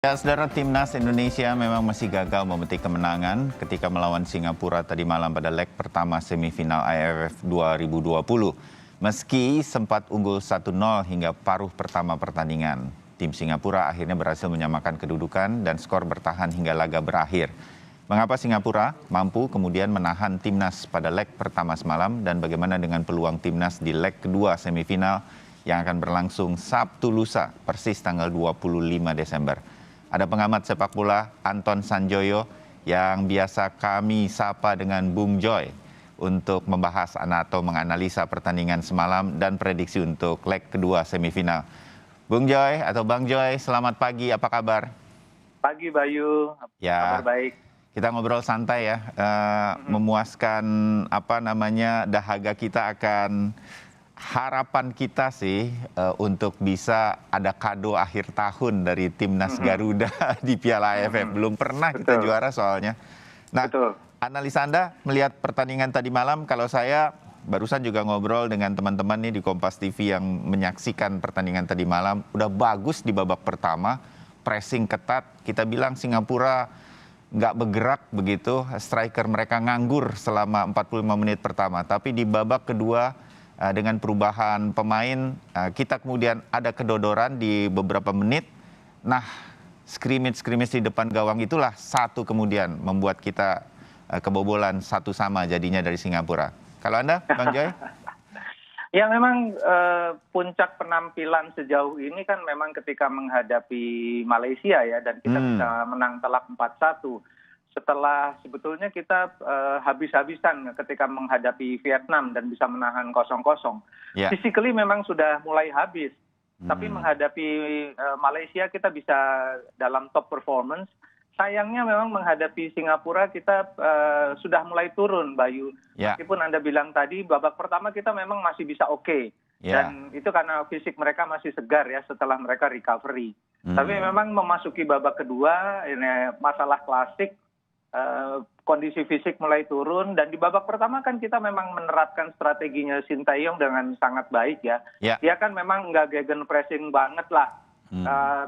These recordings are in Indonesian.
Ya, saudara, timnas Indonesia memang masih gagal memetik kemenangan ketika melawan Singapura tadi malam pada leg pertama semifinal AFF 2020. Meski sempat unggul 1-0 hingga paruh pertama pertandingan, tim Singapura akhirnya berhasil menyamakan kedudukan dan skor bertahan hingga laga berakhir. Mengapa Singapura mampu kemudian menahan timnas pada leg pertama semalam dan bagaimana dengan peluang timnas di leg kedua semifinal yang akan berlangsung Sabtu lusa, persis tanggal 25 Desember. Ada pengamat sepak bola Anton Sanjoyo yang biasa kami sapa dengan Bung Joy untuk membahas atau menganalisa pertandingan semalam dan prediksi untuk leg kedua semifinal. Bung Joy atau Bang Joy, selamat pagi, apa kabar? Pagi Bayu, Ya, kabar baik. kita ngobrol santai ya, memuaskan dahaga kita akan harapan kita sih untuk bisa ada kado akhir tahun dari timnas Garuda di Piala AFF. Belum pernah kita juara soalnya. Nah, Betul. analisa Anda melihat pertandingan tadi malam, kalau saya barusan juga ngobrol dengan teman-teman nih di Kompas TV yang menyaksikan pertandingan tadi malam, udah bagus di babak pertama, pressing ketat, kita bilang Singapura nggak bergerak begitu, striker mereka nganggur selama 45 menit pertama, tapi di babak kedua dengan perubahan pemain, kita kemudian ada kedodoran di beberapa menit. Nah, scrimmage di depan gawang itulah satu kemudian membuat kita kebobolan 1-1 jadinya dari Singapura. Kalau Anda, Bang Joy? Ya memang puncak penampilan sejauh ini kan memang ketika menghadapi Malaysia ya, dan kita bisa menang telak 4-1. Setelah sebetulnya kita habis-habisan ketika menghadapi Vietnam dan bisa menahan 0-0. Yeah. Physically memang sudah mulai habis. Tapi menghadapi Malaysia kita bisa dalam top performance. Sayangnya memang menghadapi Singapura kita sudah mulai turun, Bayu. Yeah. Meskipun Anda bilang tadi babak pertama kita memang masih bisa oke. Yeah. Dan itu karena fisik mereka masih segar ya setelah mereka recovery. Tapi memang memasuki babak kedua, ini masalah klasik. Kondisi fisik mulai turun, dan di babak pertama kan kita memang menerapkan strateginya Sintayong dengan sangat baik ya. Yeah. Dia kan memang nggak gegen pressing banget lah,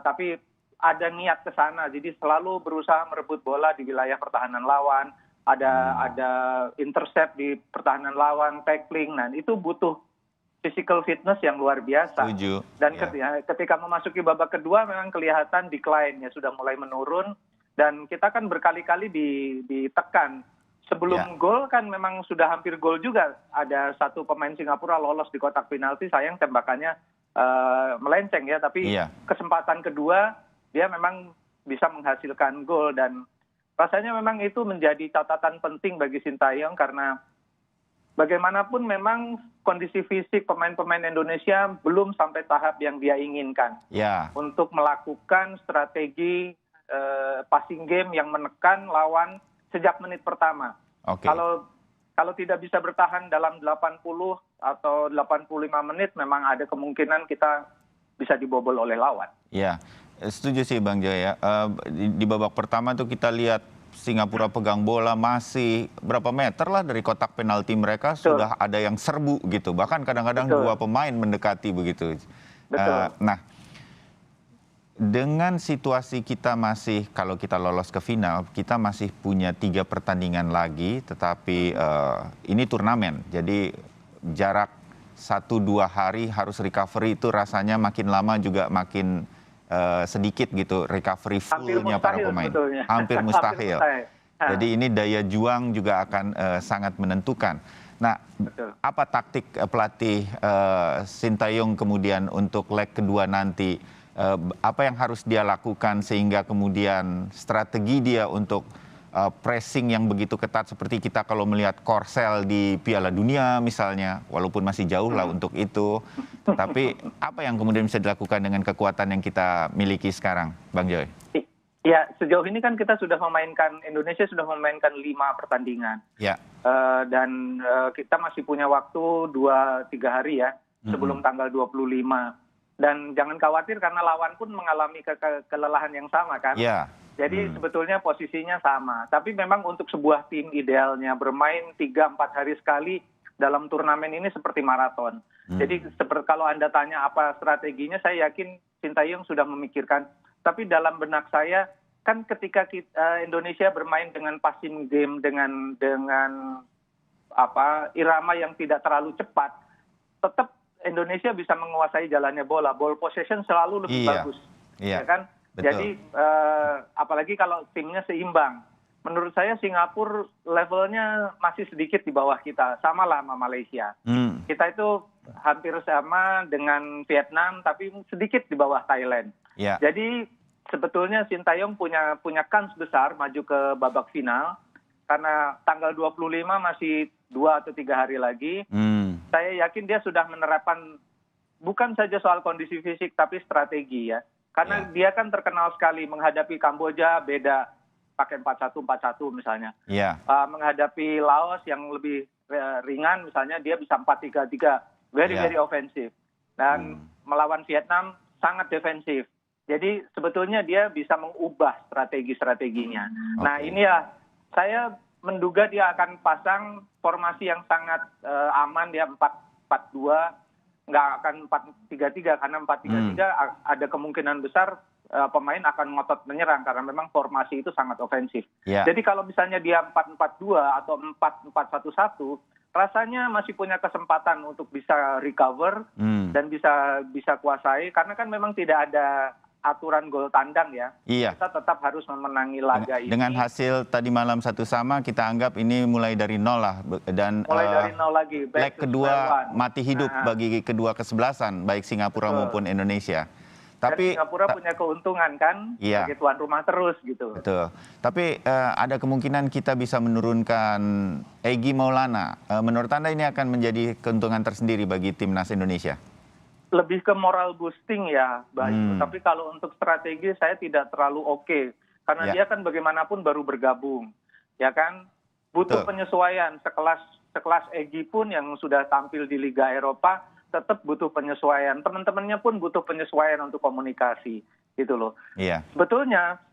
tapi ada niat ke sana, jadi selalu berusaha merebut bola di wilayah pertahanan lawan, ada intercept di pertahanan lawan, tackling, nah itu butuh physical fitness yang luar biasa. Setuju. Dan Yeah. ketika memasuki babak kedua memang kelihatan decline-nya sudah mulai menurun. Dan kita kan berkali-kali ditekan. Sebelum gol kan memang sudah hampir gol juga. Ada satu pemain Singapura lolos di kotak penalti, sayang tembakannya melenceng ya. Tapi kesempatan kedua dia memang bisa menghasilkan gol. Dan rasanya memang itu menjadi catatan penting bagi Sintayong, karena bagaimanapun memang kondisi fisik pemain-pemain Indonesia belum sampai tahap yang dia inginkan. Untuk melakukan strategi passing game yang menekan lawan sejak menit pertama. Kalau tidak bisa bertahan dalam 80 atau 85 menit, memang ada kemungkinan kita bisa dibobol oleh lawan. Ya, setuju sih Bang Joy ya. Di babak pertama tuh kita lihat Singapura pegang bola masih berapa meter lah dari kotak penalti mereka. Sudah ada yang serbu gitu. Bahkan kadang-kadang dua pemain mendekati begitu. Nah, dengan situasi kita masih, kalau kita lolos ke final, kita masih punya 3 pertandingan lagi, tetapi ini turnamen, jadi jarak 1-2 hari harus recovery itu rasanya makin lama juga makin sedikit gitu recovery fullnya para pemain. Hampir mustahil. Jadi ini daya juang juga akan sangat menentukan. Nah, apa taktik pelatih Sintayong kemudian untuk leg kedua nanti? Apa yang harus dia lakukan sehingga kemudian strategi dia untuk pressing yang begitu ketat seperti kita kalau melihat Korsel di Piala Dunia misalnya, walaupun masih jauh lah untuk itu, tapi apa yang kemudian bisa dilakukan dengan kekuatan yang kita miliki sekarang, Bang Joy? Ya, sejauh ini kan kita Indonesia sudah memainkan 5 pertandingan. Dan kita masih punya waktu 2-3 hari ya sebelum tanggal 25. Dan jangan khawatir karena lawan pun mengalami kelelahan yang sama kan. Jadi sebetulnya posisinya sama. Tapi memang untuk sebuah tim idealnya bermain 3-4 hari sekali dalam turnamen ini seperti maraton. Jadi kalau Anda tanya apa strateginya, saya yakin Sintayong sudah memikirkan Tapi dalam benak saya kan ketika Indonesia bermain dengan passing game dengan irama yang tidak terlalu cepat, tetap Indonesia bisa menguasai jalannya bola. Ball possession selalu lebih bagus, ya kan? Betul. Jadi apalagi kalau timnya seimbang. Menurut saya Singapura levelnya masih sedikit di bawah kita, sama lah sama Malaysia. Kita itu hampir sama dengan Vietnam, tapi sedikit di bawah Thailand. Jadi sebetulnya Sintayong punya kans besar maju ke babak final, karena tanggal 25 masih 2 atau 3 hari lagi. Saya yakin dia sudah menerapkan bukan saja soal kondisi fisik, tapi strategi ya. Karena dia kan terkenal sekali menghadapi Kamboja beda. Pakai 4-1-4-1 misalnya. Menghadapi Laos yang lebih ringan misalnya dia bisa 4-3-3. Very offensif. Dan melawan Vietnam sangat defensif. Jadi sebetulnya dia bisa mengubah strategi-strateginya. Nah ini ya saya menduga dia akan pasang formasi yang sangat aman, dia 4-4-2. Nggak akan 4-3-3 karena 4-3-3 ada kemungkinan besar pemain akan ngotot menyerang karena memang formasi itu sangat ofensif. Jadi kalau misalnya dia 4-4-2 atau 4-4-1-1, rasanya masih punya kesempatan untuk bisa recover dan bisa kuasai karena kan memang tidak ada aturan gol tandang ya. Kita tetap harus memenangi laga ini. Dengan hasil tadi malam 1-1 kita anggap ini mulai dari nol lah dan mulai dari nol lagi. Leg kedua mati hidup bagi kedua kesebelasan baik Singapura maupun Indonesia. Tapi Singapura punya keuntungan kan sebagai tuan rumah terus gitu. Betul. Tapi ada kemungkinan kita bisa menurunkan Egy Maulana. Menurut Anda ini akan menjadi keuntungan tersendiri bagi timnas Indonesia? Lebih ke moral boosting ya, Bayu. Tapi kalau untuk strategi saya tidak terlalu oke. Karena dia kan bagaimanapun baru bergabung. Ya kan? Butuh penyesuaian. Sekelas Egy pun yang sudah tampil di Liga Eropa tetap butuh penyesuaian. Teman-temannya pun butuh penyesuaian untuk komunikasi, gitu loh. Sebetulnya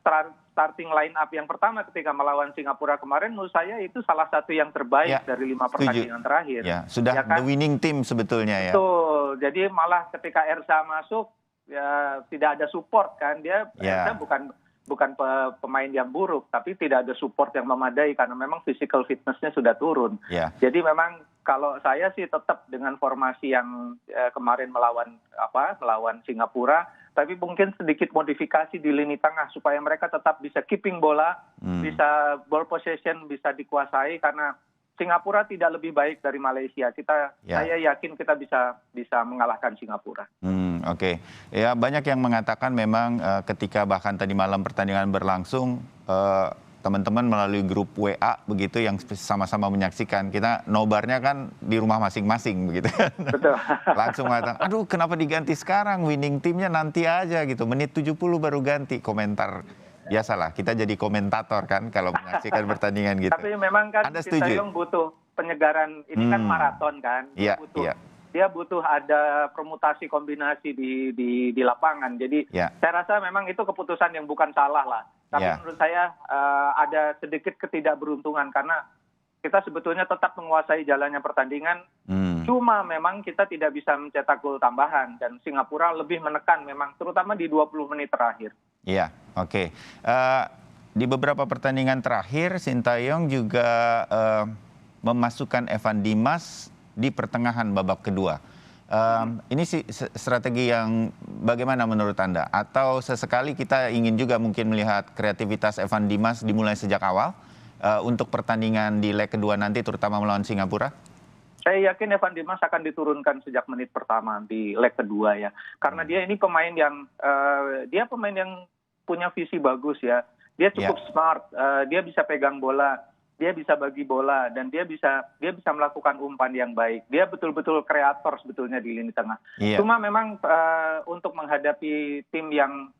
starting line up yang pertama ketika melawan Singapura kemarin, menurut saya itu salah satu yang terbaik dari 5 pertandingan terakhir. Sudah the winning team sebetulnya ya. Betul. Jadi malah ketika Ersa masuk, ya tidak ada support kan. Ersa bukan pemain yang buruk, tapi tidak ada support yang memadai karena memang physical fitness-nya sudah turun. Jadi memang kalau saya sih tetap dengan formasi yang kemarin melawan Singapura, tapi mungkin sedikit modifikasi di lini tengah supaya mereka tetap bisa keeping bola, bisa ball possession bisa dikuasai karena Singapura tidak lebih baik dari Malaysia. Saya yakin kita bisa mengalahkan Singapura. Oke. Ya banyak yang mengatakan memang ketika bahkan tadi malam pertandingan berlangsung teman-teman melalui grup WA begitu yang sama-sama menyaksikan, kita nobarnya kan di rumah masing-masing begitu. Betul. Langsung mengatakan, aduh kenapa diganti sekarang, winning timnya nanti aja gitu, menit 70 baru ganti. Komentar biasalah, kita jadi komentator kan kalau menyaksikan pertandingan gitu. Tapi memang kan Sintayong butuh penyegaran, ini kan maraton kan. Dia butuh ada permutasi kombinasi di lapangan. Jadi saya rasa memang itu keputusan yang bukan salah lah. Tapi menurut saya ada sedikit ketidakberuntungan karena kita sebetulnya tetap menguasai jalannya pertandingan. Cuma memang kita tidak bisa mencetak gol tambahan dan Singapura lebih menekan memang terutama di 20 menit terakhir. Oke. Di beberapa pertandingan terakhir Sintayong juga memasukkan Evan Dimas di pertengahan babak kedua. Ini sih strategi yang bagaimana menurut Anda? Atau sesekali kita ingin juga mungkin melihat kreativitas Evan Dimas dimulai sejak awal untuk pertandingan di leg kedua nanti terutama melawan Singapura? Saya yakin Evan Dimas akan diturunkan sejak menit pertama di leg kedua ya. Karena dia ini pemain yang punya visi bagus ya. Dia cukup smart, dia bisa pegang bola. Dia bisa bagi bola dan dia bisa melakukan umpan yang baik. Dia betul-betul kreator sebetulnya di lini tengah. Cuma memang untuk menghadapi tim yang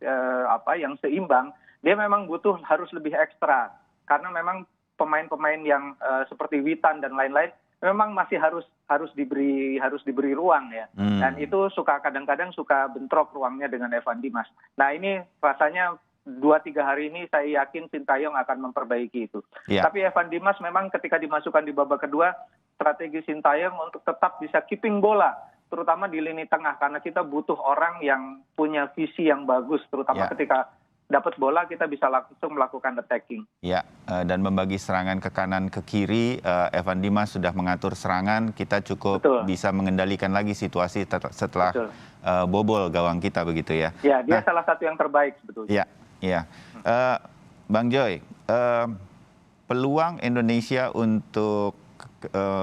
seimbang, dia memang harus lebih ekstra karena memang pemain-pemain yang seperti Witan dan lain-lain memang masih harus diberi ruang ya. Dan itu kadang-kadang suka bentrok ruangnya dengan Evan Dimas. Nah ini rasanya 2-3 hari ini saya yakin Sintayong akan memperbaiki itu. Tapi Evan Dimas memang ketika dimasukkan di babak kedua, strategi Sintayong untuk tetap bisa keeping bola, terutama di lini tengah, karena kita butuh orang yang punya visi yang bagus, terutama ketika dapat bola kita bisa langsung melakukan attacking. Ya, dan membagi serangan ke kanan ke kiri, Evan Dimas sudah mengatur serangan, kita cukup Betul. bisa mengendalikan lagi situasi setelah Betul. bobol gawang kita begitu ya. Ya, dia salah satu yang terbaik sebetulnya. Ya, ya. Bang Joy, peluang Indonesia untuk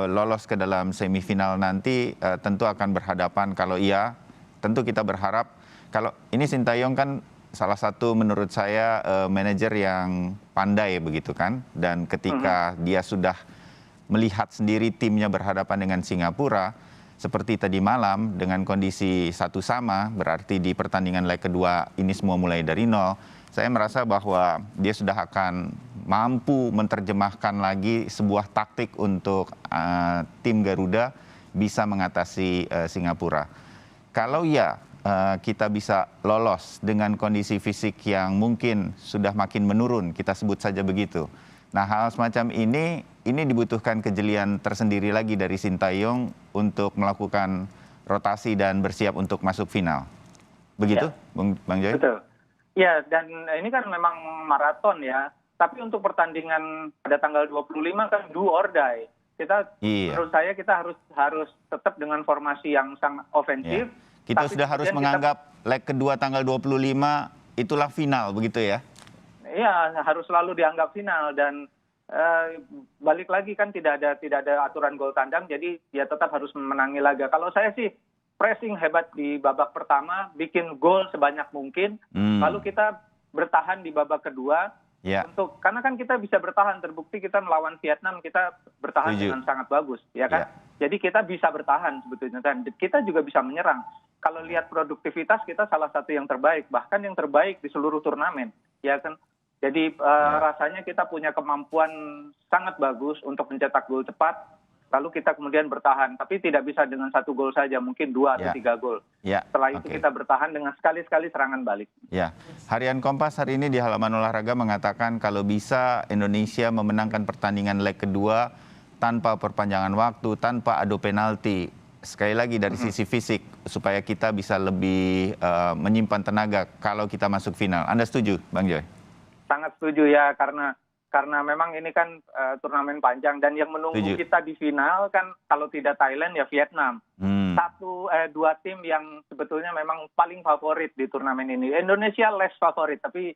lolos ke dalam semifinal nanti tentu akan berhadapan, kalau iya, tentu kita berharap, kalau ini Sintayong kan salah satu menurut saya manajer yang pandai begitu kan, dan ketika dia sudah melihat sendiri timnya berhadapan dengan Singapura, seperti tadi malam dengan kondisi 1-1, berarti di pertandingan leg kedua ini semua mulai dari nol, saya merasa bahwa dia sudah akan mampu menerjemahkan lagi sebuah taktik untuk tim Garuda bisa mengatasi Singapura. Kalau ya kita bisa lolos dengan kondisi fisik yang mungkin sudah makin menurun, kita sebut saja begitu. Nah, hal semacam ini dibutuhkan kejelian tersendiri lagi dari Sintayong untuk melakukan rotasi dan bersiap untuk masuk final. Begitu, ya. Bang Joy? Betul. Ya, dan ini kan memang maraton ya. Tapi untuk pertandingan pada tanggal 25 kan do or die. Menurut saya kita harus tetap dengan formasi yang sangat ofensif. Ya. Kita sudah harus menganggap leg kedua tanggal 25 itulah final, begitu ya? Iya, harus selalu dianggap final, dan balik lagi kan tidak ada aturan gol tandang, jadi dia tetap harus memenangi laga. Kalau saya sih pressing hebat di babak pertama, bikin gol sebanyak mungkin, lalu kita bertahan di babak kedua. Ya. Karena kan kita bisa bertahan, terbukti kita melawan Vietnam kita bertahan dengan sangat bagus, ya kan? Ya. Jadi kita bisa bertahan sebetulnya, dan kita juga bisa menyerang. Kalau lihat produktivitas kita salah satu yang terbaik, bahkan yang terbaik di seluruh turnamen, ya kan? Jadi rasanya kita punya kemampuan sangat bagus untuk mencetak gol cepat, lalu kita kemudian bertahan, tapi tidak bisa dengan 1 gol saja, mungkin 2 atau 3 gol. Setelah itu kita bertahan dengan sekali-sekali serangan balik. Ya, Harian Kompas hari ini di halaman olahraga mengatakan kalau bisa Indonesia memenangkan pertandingan leg kedua tanpa perpanjangan waktu, tanpa adu penalti. Sekali lagi dari sisi fisik, supaya kita bisa lebih menyimpan tenaga kalau kita masuk final. Anda setuju, Bang Joy? Sangat setuju ya, karena memang ini kan turnamen panjang, dan yang menunggu kita di final kan kalau tidak Thailand ya Vietnam. 2 tim yang sebetulnya memang paling favorit di turnamen ini. Indonesia less favorit, tapi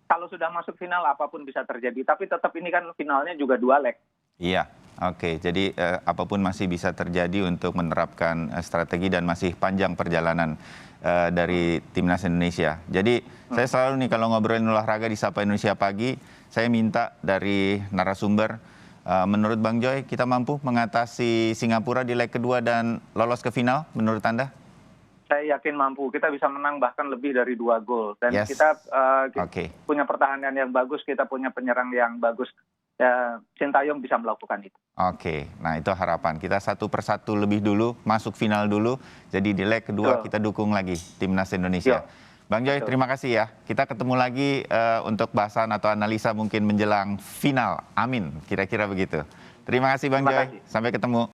kalau sudah masuk final apapun bisa terjadi. Tapi tetap ini kan finalnya juga 2 leg. Iya, oke. Jadi apapun masih bisa terjadi untuk menerapkan strategi, dan masih panjang perjalanan dari timnas Indonesia. Jadi saya selalu nih kalau ngobrolin olahraga di Sapa Indonesia Pagi, saya minta dari narasumber, menurut Bang Joy, kita mampu mengatasi Singapura di leg kedua dan lolos ke final menurut Anda? Saya yakin mampu. Kita bisa menang bahkan lebih dari 2 gol. Dan kita punya pertahanan yang bagus, kita punya penyerang yang bagus. Sintayong bisa melakukan itu. Oke, nah itu harapan. Kita 1 persatu lebih dulu, masuk final dulu. Jadi di leg kedua kita dukung lagi timnas Indonesia. Bang Joy, terima kasih ya. Kita ketemu lagi untuk bahasan atau analisa mungkin menjelang final. Amin, kira-kira begitu. Terima kasih Bang Joy. Sampai ketemu.